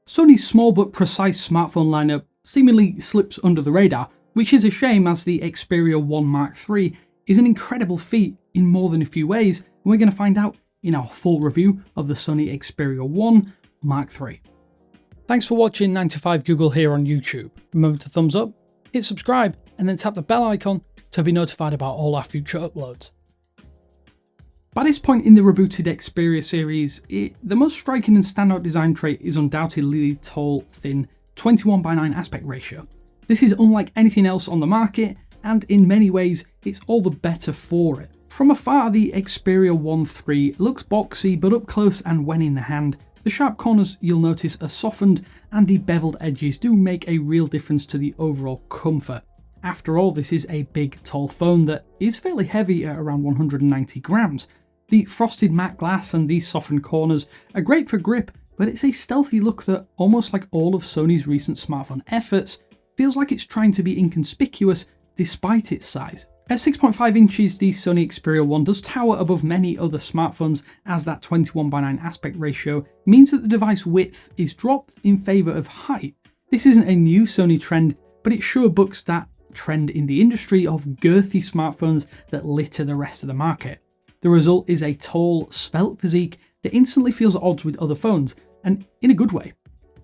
Sony's small but precise smartphone lineup seemingly slips under the radar, which is a shame as the Xperia 1 Mark III is an incredible feat in more than a few ways, and we're going to find out in our full review of the Sony Xperia 1 Mark III. Thanks for watching 9 to 5 Google here on YouTube. Remember to thumbs up, hit subscribe, and then tap the bell icon to be notified about all our future uploads. By this point in the rebooted Xperia series, the most striking and standout design trait is undoubtedly the tall, thin 21:9 aspect ratio. This is unlike anything else on the market, and in many ways, it's all the better for it. From afar, the Xperia 1 III looks boxy, but up close and when in the hand, the sharp corners you'll notice are softened, and the beveled edges do make a real difference to the overall comfort. After all, this is a big, tall phone that is fairly heavy at around 190 grams. The frosted matte glass and these softened corners are great for grip, but it's a stealthy look that, almost like all of Sony's recent smartphone efforts, feels like it's trying to be inconspicuous despite its size. At 6.5 inches, the Sony Xperia 1 does tower above many other smartphones, as that 21:9 aspect ratio means that the device width is dropped in favour of height. This isn't a new Sony trend, but it sure bucks that trend in the industry of girthy smartphones that litter the rest of the market. The result is a tall, svelte physique that instantly feels at odds with other phones, and in a good way.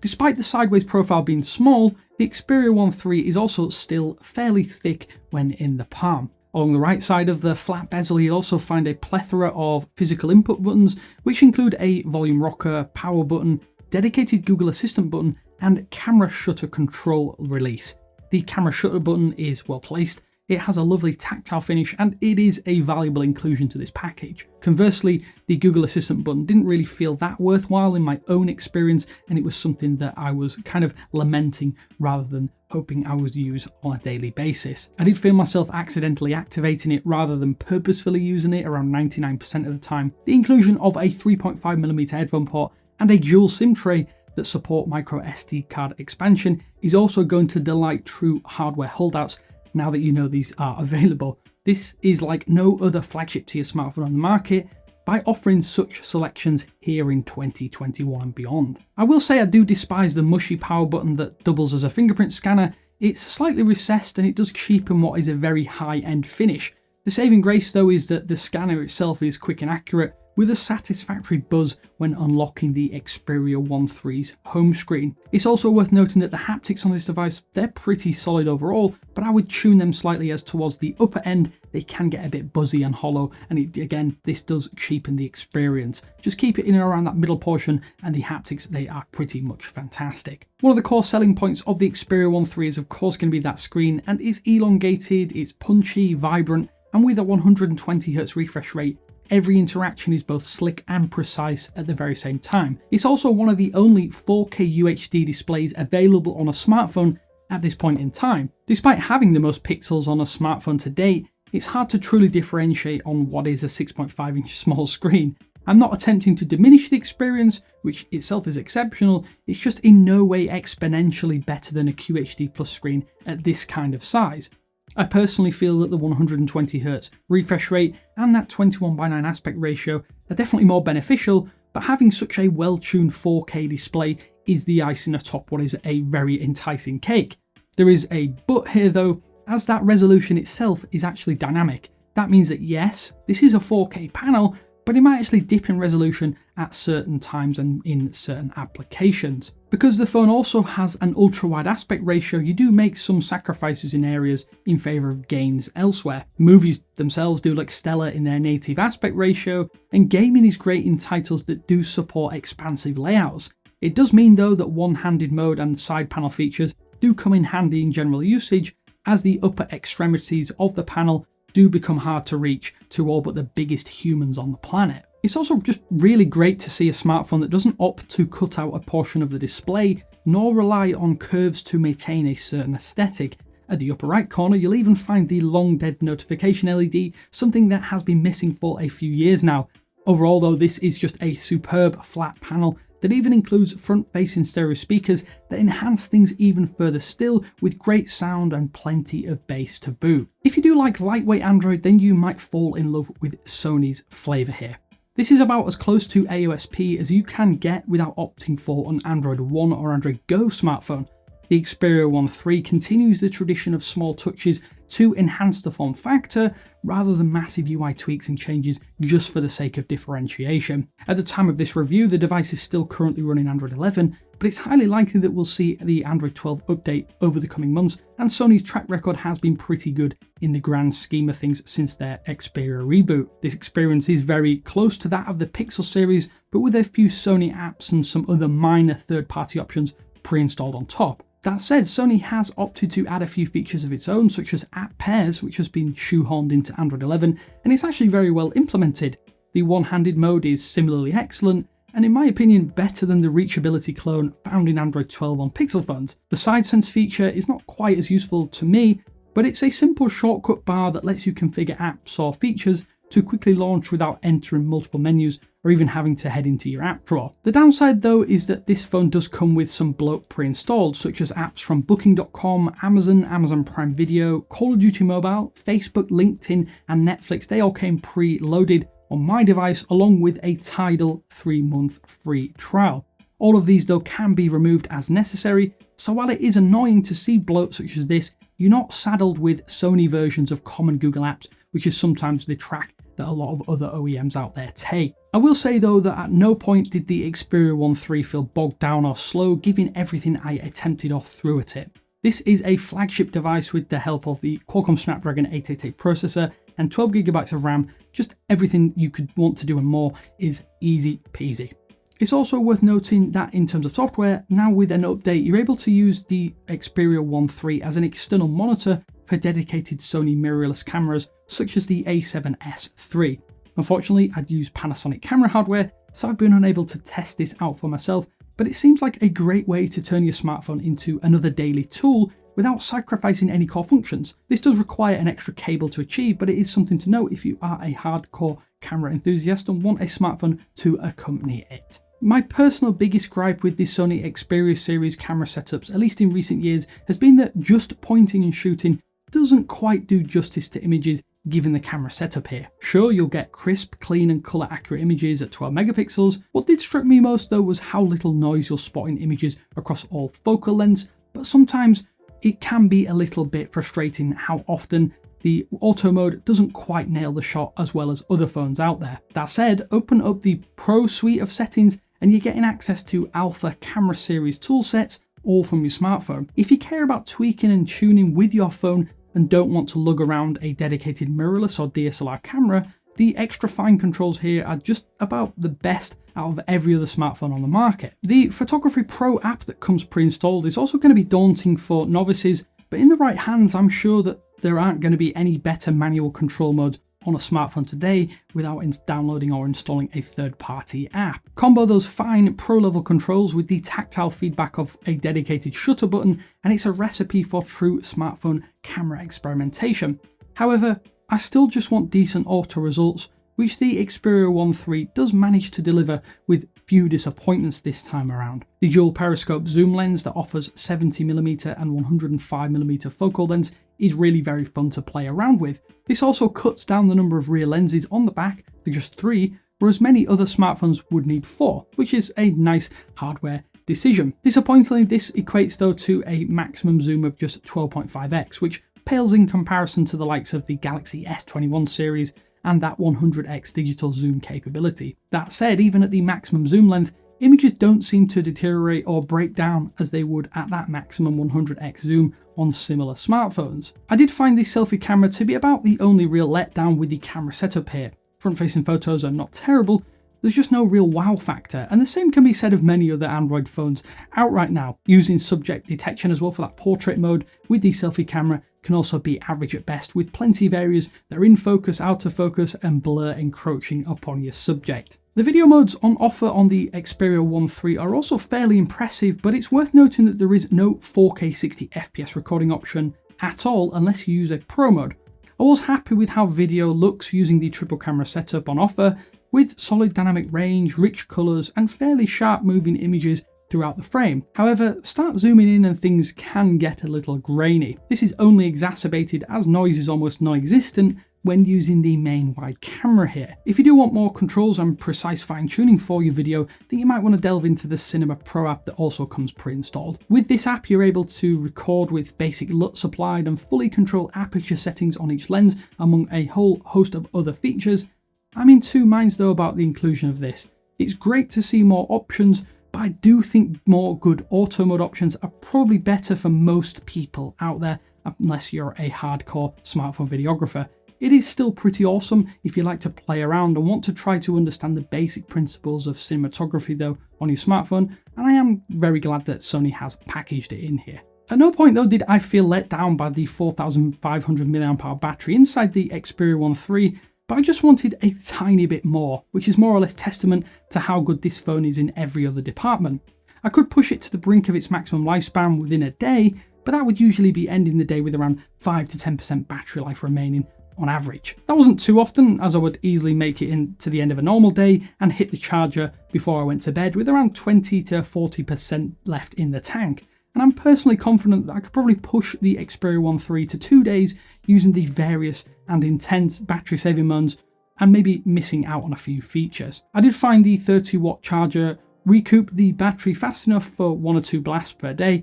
Despite the sideways profile being small, the Xperia 1 III is also still fairly thick when in the palm. Along the right side of the flat bezel, you'll also find a plethora of physical input buttons, which include a volume rocker, power button, dedicated Google Assistant button, and camera shutter control release. The camera shutter button is well placed, it has a lovely tactile finish, and it is a valuable inclusion to this package. Conversely, the Google Assistant button didn't really feel that worthwhile in my own experience, and it was something that I was kind of lamenting rather than hoping I would use on a daily basis. I did feel myself accidentally activating it rather than purposefully using it around 99% of the time. The inclusion of a 3.5mm headphone port and a dual SIM tray that support micro SD card expansion is also going to delight true hardware holdouts now that you know these are available. This is like no other flagship tier smartphone on the market by offering such selections here in 2021 and beyond. I will say I do despise the mushy power button that doubles as a fingerprint scanner. It's slightly recessed and it does cheapen what is a very high-end finish. The saving grace though is that the scanner itself is quick and accurate, with a satisfactory buzz when unlocking the Xperia 1 III's home screen. It's also worth noting that the haptics on this device, they're pretty solid overall, but I would tune them slightly as towards the upper end they can get a bit buzzy and hollow, and again, this does cheapen the experience. Just keep it in and around that middle portion and the haptics, they are pretty much fantastic. One of the core selling points of the Xperia 1 III is of course going to be that screen, and it's elongated, it's punchy, vibrant, and with a 120Hz refresh rate, every interaction is both slick and precise at the very same time. It's also one of the only 4K UHD displays available on a smartphone at this point in time. Despite having the most pixels on a smartphone to date, it's hard to truly differentiate on what is a 6.5-inch small screen. I'm not attempting to diminish the experience, which itself is exceptional, it's just in no way exponentially better than a QHD Plus screen at this kind of size. I personally feel that the 120Hz refresh rate and that 21:9 aspect ratio are definitely more beneficial, but having such a well-tuned 4K display is the icing atop what is a very enticing cake. There is a but here though, as that resolution itself is actually dynamic. That means that yes, this is a 4K panel, but it might actually dip in resolution at certain times and in certain applications. Because the phone also has an ultra-wide aspect ratio, you do make some sacrifices in areas in favour of gains elsewhere. Movies themselves do look stellar in their native aspect ratio, and gaming is great in titles that do support expansive layouts. It does mean though that one-handed mode and side panel features do come in handy in general usage, as the upper extremities of the panel do become hard to reach to all but the biggest humans on the planet. It's also just really great to see a smartphone that doesn't opt to cut out a portion of the display, nor rely on curves to maintain a certain aesthetic. At the upper right corner, you'll even find the long dead notification LED, something that has been missing for a few years now. Overall though, this is just a superb flat panel that even includes front-facing stereo speakers that enhance things even further still, with great sound and plenty of bass to boot. If you do like lightweight Android, then you might fall in love with Sony's flavour here. This is about as close to AOSP as you can get without opting for an Android One or Android Go smartphone. The Xperia 1 III continues the tradition of small touches to enhance the form factor, rather than massive UI tweaks and changes just for the sake of differentiation. At the time of this review, the device is still currently running Android 11, but it's highly likely that we'll see the Android 12 update over the coming months, and Sony's track record has been pretty good in the grand scheme of things since their Xperia reboot. This experience is very close to that of the Pixel series, but with a few Sony apps and some other minor third-party options pre-installed on top. That said, Sony has opted to add a few features of its own, such as app pairs, which has been shoehorned into Android 11, and it's actually very well implemented. The one-handed mode is similarly excellent, and in my opinion better than the reachability clone found in Android 12 on Pixel phones. The side sense feature is not quite as useful to me, but it's a simple shortcut bar that lets you configure apps or features to quickly launch without entering multiple menus or even having to head into your app drawer. The downside though is that this phone does come with some bloat pre-installed, such as apps from Booking.com, Amazon Prime Video, Call of Duty Mobile, Facebook, LinkedIn and Netflix. They all came pre-loaded on my device along with a Tidal 3-month free trial. All of these though can be removed as necessary, so while it is annoying to see bloat such as this, you're not saddled with Sony versions of common Google apps, which is sometimes the track that a lot of other OEMs out there take. I will say though that at no point did the Xperia 1 III feel bogged down or slow, given everything I attempted or threw at it. This is a flagship device with the help of the Qualcomm Snapdragon 888 processor and 12GB of RAM. Just everything you could want to do and more is easy peasy. It's also worth noting that in terms of software, now with an update, you're able to use the Xperia 1 III as an external monitor for dedicated Sony mirrorless cameras such as the A7S III. Unfortunately, I'd used Panasonic camera hardware, so I've been unable to test this out for myself, but it seems like a great way to turn your smartphone into another daily tool without sacrificing any core functions. This does require an extra cable to achieve, but it is something to note if you are a hardcore camera enthusiast and want a smartphone to accompany it. My personal biggest gripe with the Sony Xperia series camera setups, at least in recent years, has been that just pointing and shooting doesn't quite do justice to images given the camera setup here. Sure, you'll get crisp, clean and colour accurate images at 12 megapixels. What did struck me most though was how little noise you'll spot in images across all focal lengths, but sometimes it can be a little bit frustrating how often the auto mode doesn't quite nail the shot as well as other phones out there. That said, open up the Pro suite of settings and you're getting access to Alpha camera series toolsets all from your smartphone. If you care about tweaking and tuning with your phone and don't want to lug around a dedicated mirrorless or DSLR camera, the extra fine controls here are just about the best out of every other smartphone on the market. The Photography Pro app that comes pre-installed is also going to be daunting for novices, but in the right hands, I'm sure that there aren't going to be any better manual control modes on a smartphone today without downloading or installing a third-party app. Combo those fine pro-level controls with the tactile feedback of a dedicated shutter button, and it's a recipe for true smartphone camera experimentation. However, I still just want decent auto results, which the Xperia 1 III does manage to deliver with few disappointments this time around. The dual periscope zoom lens that offers 70mm and 105mm focal lengths is really very fun to play around with. This also cuts down the number of rear lenses on the back to just 3, whereas many other smartphones would need 4, which is a nice hardware decision. Disappointingly, this equates though to a maximum zoom of just 12.5x, which pales in comparison to the likes of the Galaxy S21 series and that 100x digital zoom capability. That said, even at the maximum zoom length, images don't seem to deteriorate or break down as they would at that maximum 100x zoom on similar smartphones. I did find the selfie camera to be about the only real letdown with the camera setup here. Front-facing photos are not terrible, there's just no real wow factor, and the same can be said of many other Android phones out right now. Using subject detection as well for that portrait mode with the selfie camera can also be average at best, with plenty of areas that are in focus, out of focus and blur encroaching upon your subject. The video modes on offer on the Xperia 1 III are also fairly impressive, but it's worth noting that there is no 4K 60fps recording option at all unless you use a Pro mode. I was happy with how video looks using the triple camera setup on offer, with solid dynamic range, rich colours and fairly sharp moving images throughout the frame. However, start zooming in and things can get a little grainy. This is only exacerbated as noise is almost non-existent, when using the main wide camera here. If you do want more controls and precise fine tuning for your video, then you might want to delve into the Cinema Pro app that also comes pre-installed. With this app, you're able to record with basic LUT supplied and fully control aperture settings on each lens, among a whole host of other features. I'm in two minds though about the inclusion of this. It's great to see more options, but I do think more good auto mode options are probably better for most people out there, unless you're a hardcore smartphone videographer. It is still pretty awesome if you like to play around and want to try to understand the basic principles of cinematography though on your smartphone, and I am very glad that Sony has packaged it in here. At no point though did I feel let down by the 4500 mAh battery inside the Xperia 1 III, but I just wanted a tiny bit more, which is more or less testament to how good this phone is in every other department. I could push it to the brink of its maximum lifespan within a day, but that would usually be ending the day with around 5 to 10% battery life remaining on average. That wasn't too often, as I would easily make it into the end of a normal day and hit the charger before I went to bed with around 20 to 40% left in the tank. And I'm personally confident that I could probably push the Xperia 1 III to 2 days using the various and intense battery saving modes and maybe missing out on a few features. I did find the 30-watt charger recoup the battery fast enough for 1 or 2 blasts per day.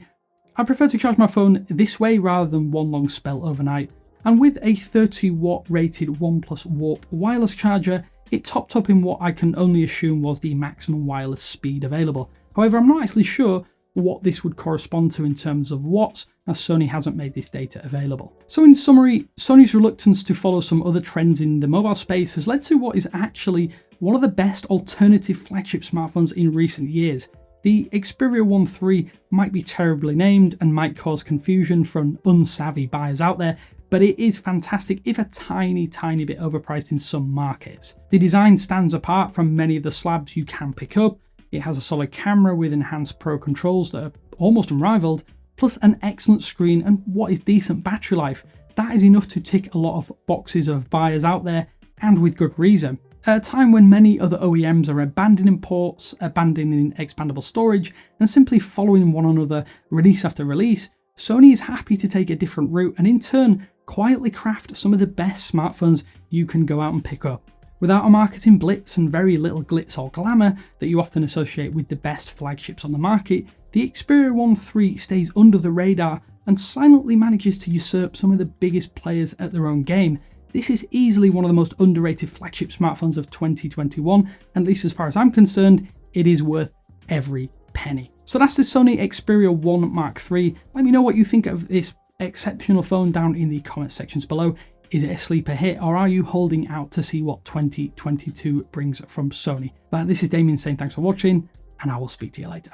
I prefer to charge my phone this way rather than one long spell overnight. And with a 30-watt rated OnePlus Warp wireless charger, it topped up in what I can only assume was the maximum wireless speed available. However, I'm not actually sure what this would correspond to in terms of watts, as Sony hasn't made this data available. So in summary, Sony's reluctance to follow some other trends in the mobile space has led to what is actually one of the best alternative flagship smartphones in recent years. The Xperia 1 III might be terribly named and might cause confusion from unsavvy buyers out there, but it is fantastic if a tiny bit overpriced in some markets. The design stands apart from many of the slabs you can pick up. It has a solid camera with enhanced pro controls that are almost unrivaled, plus an excellent screen and what is decent battery life. That is enough to tick a lot of boxes of buyers out there, and with good reason. At a time when many other OEMs are abandoning ports, abandoning expandable storage, and simply following one another release after release, Sony is happy to take a different route and in turn quietly craft some of the best smartphones you can go out and pick up. Without a marketing blitz and very little glitz or glamour that you often associate with the best flagships on the market, the Xperia 1 III stays under the radar and silently manages to usurp some of the biggest players at their own game. This is easily one of the most underrated flagship smartphones of 2021, and at least as far as I'm concerned, it is worth every penny. So that's the Sony Xperia 1 Mark III. Let me know what you think of this exceptional phone down in the comment sections below. Is it a sleeper hit, or are you holding out to see what 2022 brings from Sony? But this is Damien saying thanks for watching, and I will speak to you later.